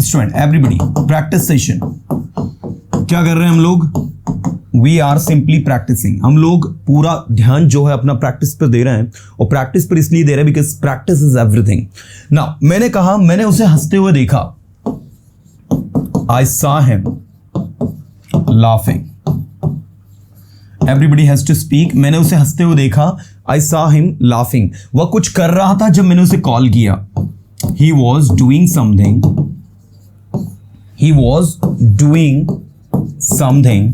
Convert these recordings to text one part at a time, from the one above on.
Student everybody practice session. क्या कर रहे हैं हम लोग? We are simply practising. हम लोग पूरा ध्यान जो है अपना प्रैक्टिस पर दे रहे हैं, और प्रैक्टिस पर इसलिए दे रहे हैं because practice is everything. Now मैंने कहा मैंने उसे हंसते हुए देखा, I saw him laughing. Everybody has to speak. मैंने उसे हंसते हुए देखा, आई सॉ हिम लाफिंग। वह कुछ कर रहा था जब मैंने उसे कॉल किया। He was doing something. He was doing something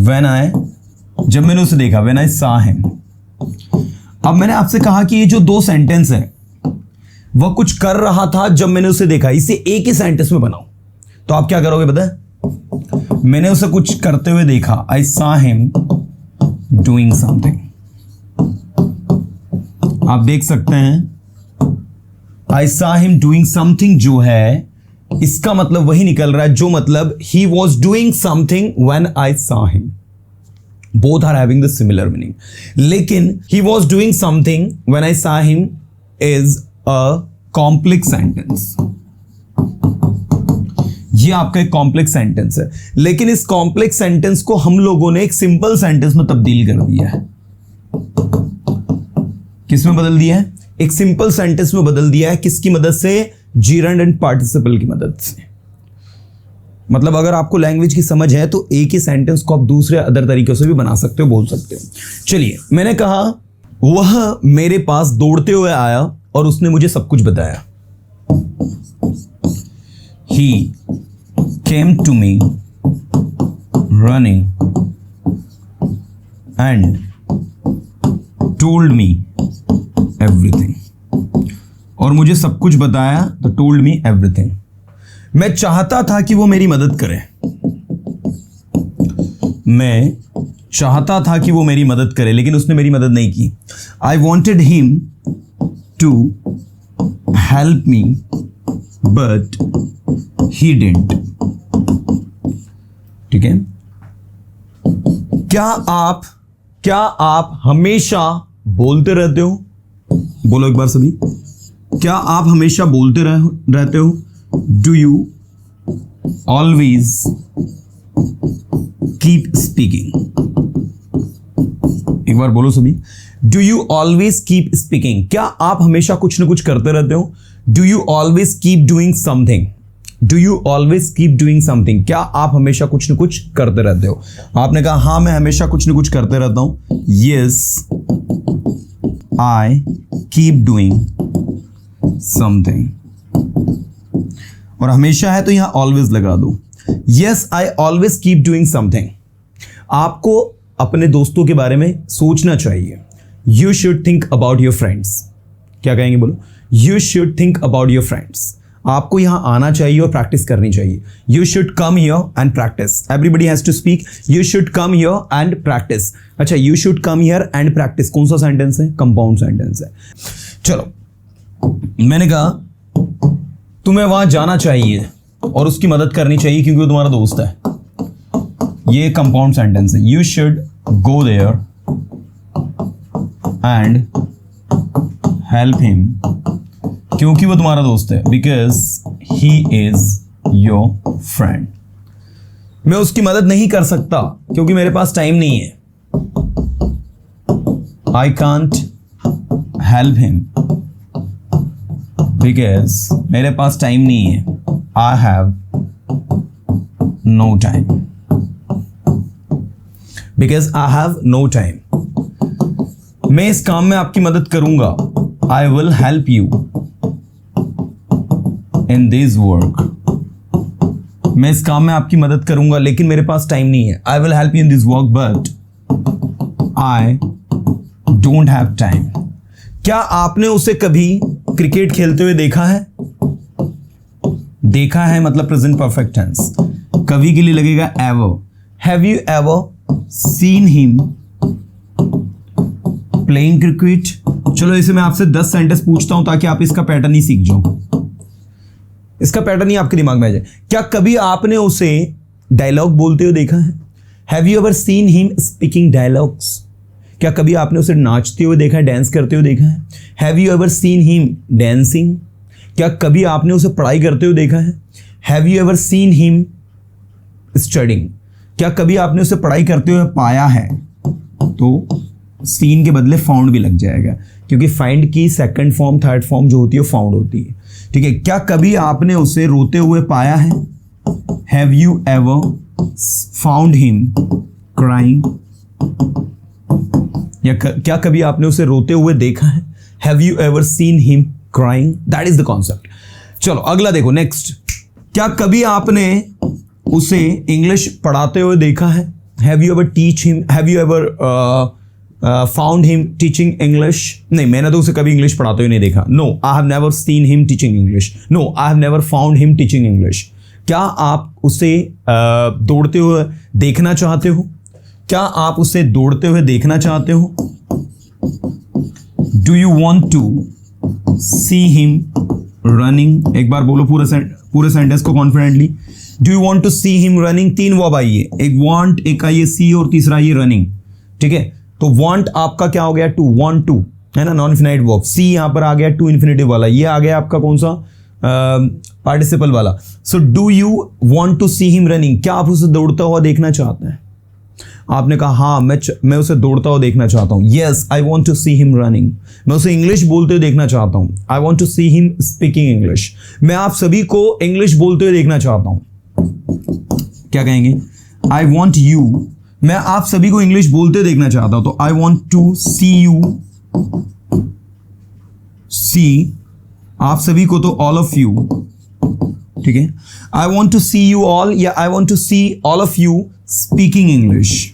when जब मैंने उसे देखा, when I saw him। अब मैंने आपसे कहा कि ये जो दो सेंटेंस है, वह कुछ कर रहा था जब मैंने उसे देखा, इसे एक ही सेंटेंस में बनाओ। तो आप क्या करोगे पता है? मैंने उसे कुछ करते हुए देखा, I saw him doing something। आप देख सकते हैं I saw him doing something जो है, इसका मतलब वही निकल रहा है जो मतलब he was doing something when I saw him। Both are having the similar meaning, लेकिन he was doing something when I saw him is a complex sentence। ये आपका एक कॉम्प्लेक्स सेंटेंस है, लेकिन इस कॉम्प्लेक्स सेंटेंस को हम लोगों ने एक सिंपल सेंटेंस में तब्दील कर दिया है। किसमें बदल दिया है? एक सिंपल सेंटेंस में बदल दिया है। किसकी मदद से? जीरंड एंड पार्टिसिपल की मदद से। मतलब अगर आपको लैंग्वेज की समझ है तो एक ही सेंटेंस को आप दूसरे अदर तरीकों से भी बना सकते हो, बोल सकते हो। चलिए, मैंने कहा वह मेरे पास दौड़ते हुए आया और उसने मुझे सब कुछ बताया। He came to me running and told me everything। और मुझे सब कुछ बताया, तो told me everything। मैं चाहता था कि वो मेरी मदद करे। मैं चाहता था कि वो मेरी मदद करे, लेकिन उसने मेरी मदद नहीं की। I wanted him to help me but he didn't। ठीक है? क्या आप हमेशा बोलते रहते हो? बोलो एक बार सभी। क्या आप हमेशा बोलते रहते हो? Do you always keep speaking? एक बार बोलो सभी। Do you always keep speaking? क्या आप हमेशा कुछ ना कुछ करते रहते हो? Do you always keep doing something? Do you always keep doing something? क्या आप हमेशा कुछ ना कुछ करते रहते हो? आपने कहा हाँ, मैं हमेशा कुछ ना कुछ करते रहता हूं। Yes, I keep doing something. और हमेशा है तो यहां ऑलवेज लगा दो। Yes, I always keep doing something. आपको अपने दोस्तों के बारे में सोचना चाहिए। You should think about your friends. क्या कहेंगे बोलो? You should think about your friends. आपको यहां आना चाहिए और प्रैक्टिस करनी चाहिए। You should come here and practice. Everybody has to speak. You should come here and practice. अच्छा, you should come here and practice कौन सा सेंटेंस है? कंपाउंड सेंटेंस है। चलो, मैंने कहा तुम्हें वहां जाना चाहिए और उसकी मदद करनी चाहिए क्योंकि वो तुम्हारा दोस्त है। ये कंपाउंड सेंटेंस है। You should go there and help him क्योंकि वो तुम्हारा दोस्त है। Because he is your friend. मैं उसकी मदद नहीं कर सकता क्योंकि मेरे पास टाइम नहीं है। I can't help him because मेरे पास टाइम नहीं है। I have no time. Because I have no time. मैं इस काम में आपकी मदद करूंगा। I will help you in this work. मैं इस काम में आपकी मदद करूंगा लेकिन मेरे पास टाइम नहीं है। I will help you in this work but I don't have time. क्या आपने उसे कभी क्रिकेट खेलते हुए देखा है? देखा है मतलब प्रेजेंट परफेक्ट टेंस। कभी के लिए लगेगा ever. Have you ever seen him playing cricket? चलो, इसे मैं आपसे 10 सेंटेंस पूछता हूं ताकि आप इसका पैटर्न ही सीख जाओ। इसका पैटर्न ही आपके दिमाग में आ जाए। क्या कभी आपने उसे डायलॉग बोलते हुए देखा है? Have you ever seen him speaking dialogues? क्या कभी आपने उसे नाचते हुए देखा है, डांस करते हुए देखा है? Have you ever seen him dancing? क्या कभी आपने उसे पढ़ाई करते हुए देखा है? Have you ever seen him studying? क्या कभी आपने उसे पढ़ाई करते हुए पाया है? तो सीन के बदले फाउंड भी लग जाएगा, क्योंकि फाइंड की सेकंड फॉर्म थर्ड फॉर्म जो होती है फाउंड होती है। ठीक है, क्या कभी आपने उसे रोते हुए पाया है? Have you ever found him crying? या क्या कभी आपने उसे रोते हुए देखा है? Have you ever seen him crying? That is the concept. चलो अगला देखो, नेक्स्ट। क्या कभी आपने उसे इंग्लिश पढ़ाते हुए देखा है? Have you ever teach him, have you ever found him teaching English? नहीं, मैंने तो उसे कभी इंग्लिश पढ़ाते हुए नहीं देखा। No, I have never seen him teaching English. No, I have never found him teaching English. क्या आप उसे दौड़ते हुए देखना चाहते हो? क्या आप उसे दौड़ते हुए देखना चाहते हो? Do you want to see him running? एक बार बोलो पूरे सेंटेंस को confidently. Do you want to see him running? 3 verb आई है, एक वॉन्ट, एक आई है सी और तीसरा ये रनिंग। ठीक है, तो वॉन्ट आपका क्या हो गया? टू, वॉन्ट टू है ना, नॉन इन्फिनाइट वर्ब। सी यहां पर आ गया टू इन्फिनेटिव वाला, ये आ गया आपका कौन सा? पार्टिसिपल वाला। So do you want to see him running? क्या आप उसे दौड़ता हुआ देखना चाहते हैं? आपने कहा हाँ, मैं उसे दौड़ता हुआ देखना चाहता हूँ। Yes, I want to see him running. मैं उसे इंग्लिश बोलते हुए देखना चाहता हूँ। I want to see him speaking English. मैं आप सभी को इंग्लिश बोलते हुए देखना चाहता हूँ। क्या कहेंगे? आई वॉन्ट यू, मैं आप सभी को इंग्लिश बोलते हुए देखना चाहता हूं, तो I want to see you, see आप सभी को तो ऑल ऑफ यू। ठीक है, I want to see you all, या I want to see all of you speaking English.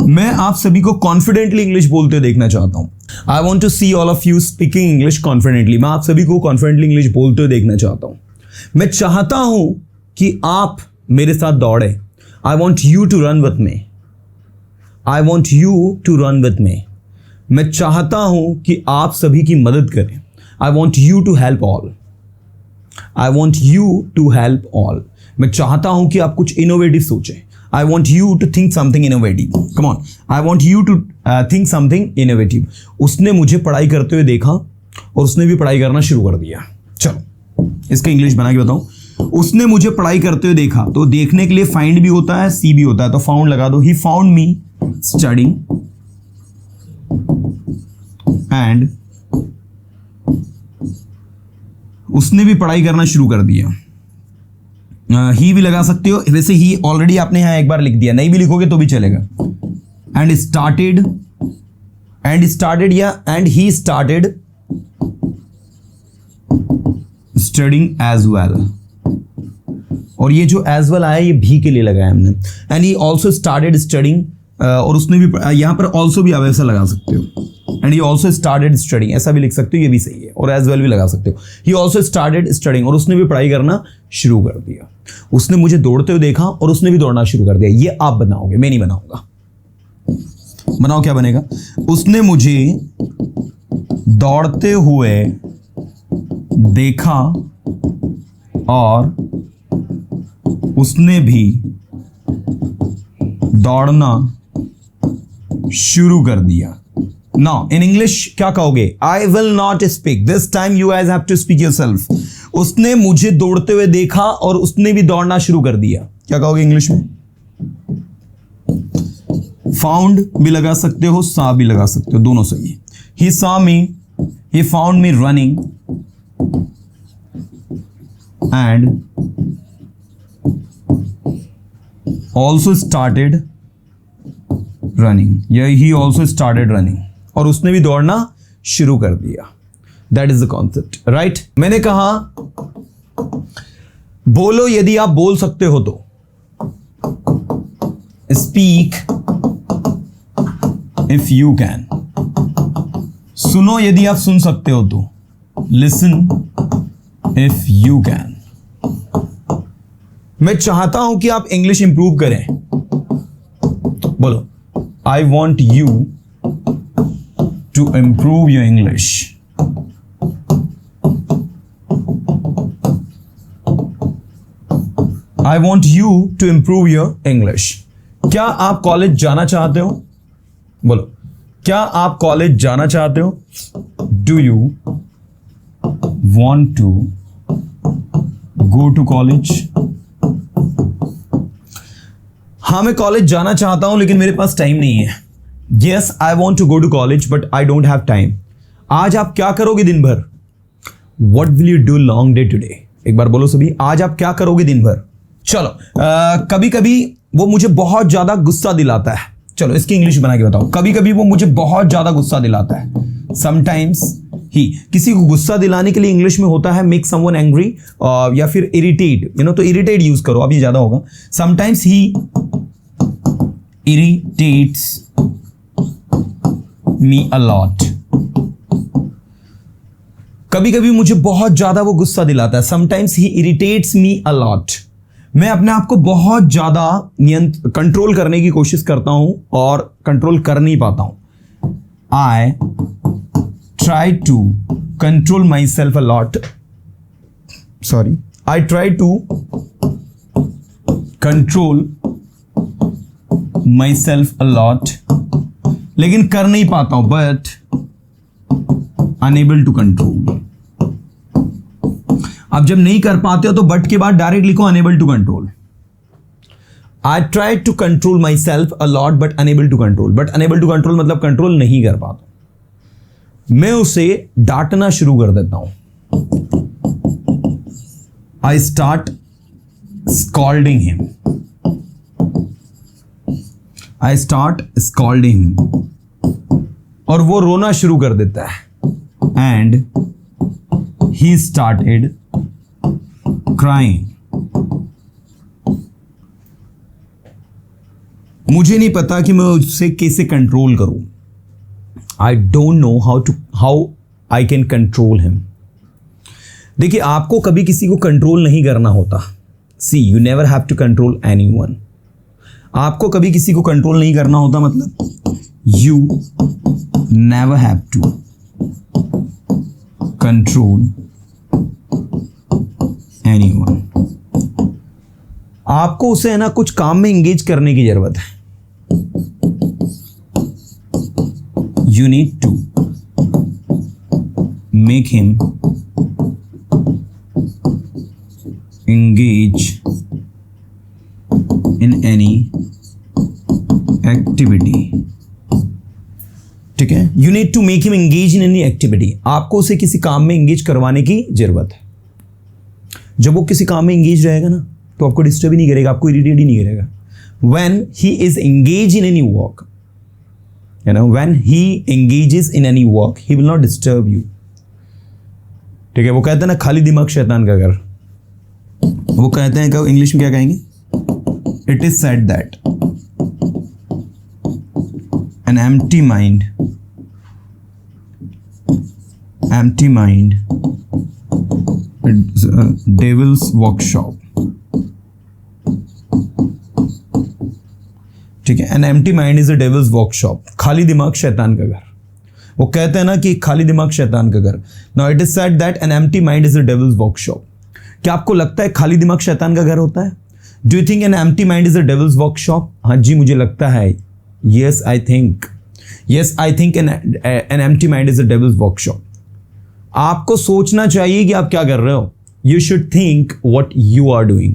मैं आप सभी को कॉन्फिडेंटली इंग्लिश बोलते हुए देखना चाहता हूं। I want to see all of you speaking English confidently. मैं आप सभी को कॉन्फिडेंटली इंग्लिश बोलते हुए देखना चाहता हूं। मैं चाहता हूं कि आप मेरे साथ दौड़े। I want you to run with me. I want you to run with me. मैं चाहता हूं कि आप सभी की मदद करें। I want you to help all. I want you to help all. मैं चाहता हूं कि आप कुछ इनोवेटिव सोचें। I want you to think something innovative. Come on, I want you to think something innovative. उसने मुझे पढ़ाई करते हुए देखा और उसने भी पढ़ाई करना शुरू कर दिया। चलो इसका इंग्लिश बना के बताऊं। उसने मुझे पढ़ाई करते हुए देखा, तो देखने के लिए फाइंड भी होता है, सी भी होता है, तो फाउंड लगा दो। He found me studying and उसने भी पढ़ाई करना शुरू कर दिया। ही भी लगा सकते हो, वैसे ही ऑलरेडी आपने यहां एक बार लिख दिया, नहीं भी लिखोगे तो भी चलेगा। एंड स्टार्टेड या and he started studying as well. और ये जो एज वेल आया ये भी के लिए लगाया हमने। And he also started studying, और उसने भी, यहां पर ऑल्सो भी आप ऐसा लगा सकते हो। And he also started studying, ऐसा भी लिख सकते हो, ये भी सही है। और एज वेल भी लगा सकते हो। ही ऑल्सो स्टार्टेड स्टडिंग, और उसने भी पढ़ाई करना शुरू कर दिया। उसने मुझे दौड़ते हुए देखा और उसने भी दौड़ना शुरू कर दिया। ये आप बनाओगे, मैं नहीं बनाऊंगा। बनाओ, क्या बनेगा? उसने मुझे दौड़ते हुए देखा और उसने भी दौड़ना शुरू कर दिया। नाउ इन इंग्लिश क्या कहोगे? I will not speak this time, you guys have to speak yourself. उसने मुझे दौड़ते हुए देखा और उसने भी दौड़ना शुरू कर दिया। क्या कहोगे इंग्लिश में? फाउंड भी लगा सकते हो, सा भी लगा सकते हो, दोनों सही है। He saw me, he found me running and also started running, या ही ऑल्सो स्टार्टेड रनिंग, और उसने भी दौड़ना शुरू कर दिया। That is the concept, right? मैंने कहा बोलो यदि आप बोल सकते हो तो, स्पीक इफ यू कैन। सुनो यदि आप सुन सकते हो तो, लिसन इफ यू कैन। मैं चाहता हूं कि आप इंग्लिश इंप्रूव करें। बोलो, I want you to improve your English. I want you to improve your English. क्या आप कॉलेज जाना चाहते हो? बोलो, क्या आप कॉलेज जाना चाहते हो? Do you want to go to college? हाँ, मैं कॉलेज जाना चाहता हूं लेकिन मेरे पास टाइम नहीं है. Yes, I want to go to college but I don't have time. आज आप क्या करोगे दिन भर? What will you do long day today? एक बार बोलो सभी, आज आप क्या करोगे दिन भर? चलो, कभी कभी वो मुझे बहुत ज्यादा गुस्सा दिलाता है. चलो इसकी इंग्लिश बना के बताओ. कभी कभी वो मुझे बहुत ज्यादा गुस्सा दिलाता है. Sometimes ही, किसी को गुस्सा दिलाने के लिए इंग्लिश में होता है make someone angry, या फिर irritate, तो irritate यूज करो, अब ये ज्यादा होगा. Sometimes he irritates me a lot. कभी कभी मुझे बहुत ज्यादा वो गुस्सा दिलाता है. Sometimes he irritates me a lot. मैं अपने आप को बहुत ज्यादा कंट्रोल करने की कोशिश करता हूं और कंट्रोल कर नहीं पाता हूं. I try to control myself a lot. Sorry. I try to control myself a lot. लेकिन कर नहीं पाता हूं. But unable to control. अब जब नहीं कर पाते हो तो बट के बाद डायरेक्ट लिखो unable to control. I try to control myself a lot but unable to control. But unable to control मतलब कंट्रोल नहीं कर पाता. मैं उसे डांटना शुरू कर देता हूं. I start scolding him. I start scolding him. और वो रोना शुरू कर देता है. And he started crying. मुझे नहीं पता कि मैं उससे कैसे कंट्रोल करूं. I don't know how I can control him. देखिए, आपको कभी किसी को कंट्रोल नहीं करना होता. See, you never have to control anyone. आपको कभी किसी को कंट्रोल नहीं करना होता मतलब you never have to control anyone. आपको उसे है ना कुछ काम में इंगेज करने की जरूरत है. You need to make him engage in any activity. ठीक है, You need to make him engage in any activity. आपको उसे किसी काम में इंगेज करवाने की जरूरत है. जब वो किसी काम में इंगेज रहेगा ना तो आपको डिस्टर्ब ही नहीं करेगा, आपको इरिटेट ही नहीं करेगा. When he is engaged in any work, when he engages in any work, he will not disturb you. ठीक है, वो कहते हैं ना खाली दिमाग शैतान का घर. वो कहते हैं कि इंग्लिश में क्या कहेंगे? It is said that an empty mind is a devil's workshop. ठीक है, an empty mind is a devil's workshop. खाली दिमाग शैतान का घर. वो कहते हैं ना कि खाली दिमाग शैतान का घर. Now it is said that an empty mind is a devil's workshop. क्या आपको लगता है खाली दिमाग शैतान का घर होता है? Do you think an empty mind is a devil's workshop? हाँ जी, मुझे लगता है. Yes, I think an empty mind is a devil's workshop. आपको सोचना चाहिए कि आप क्या कर रहे हो. You should think what you are doing.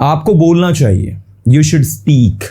आपको बोलना चाहिए. You should speak.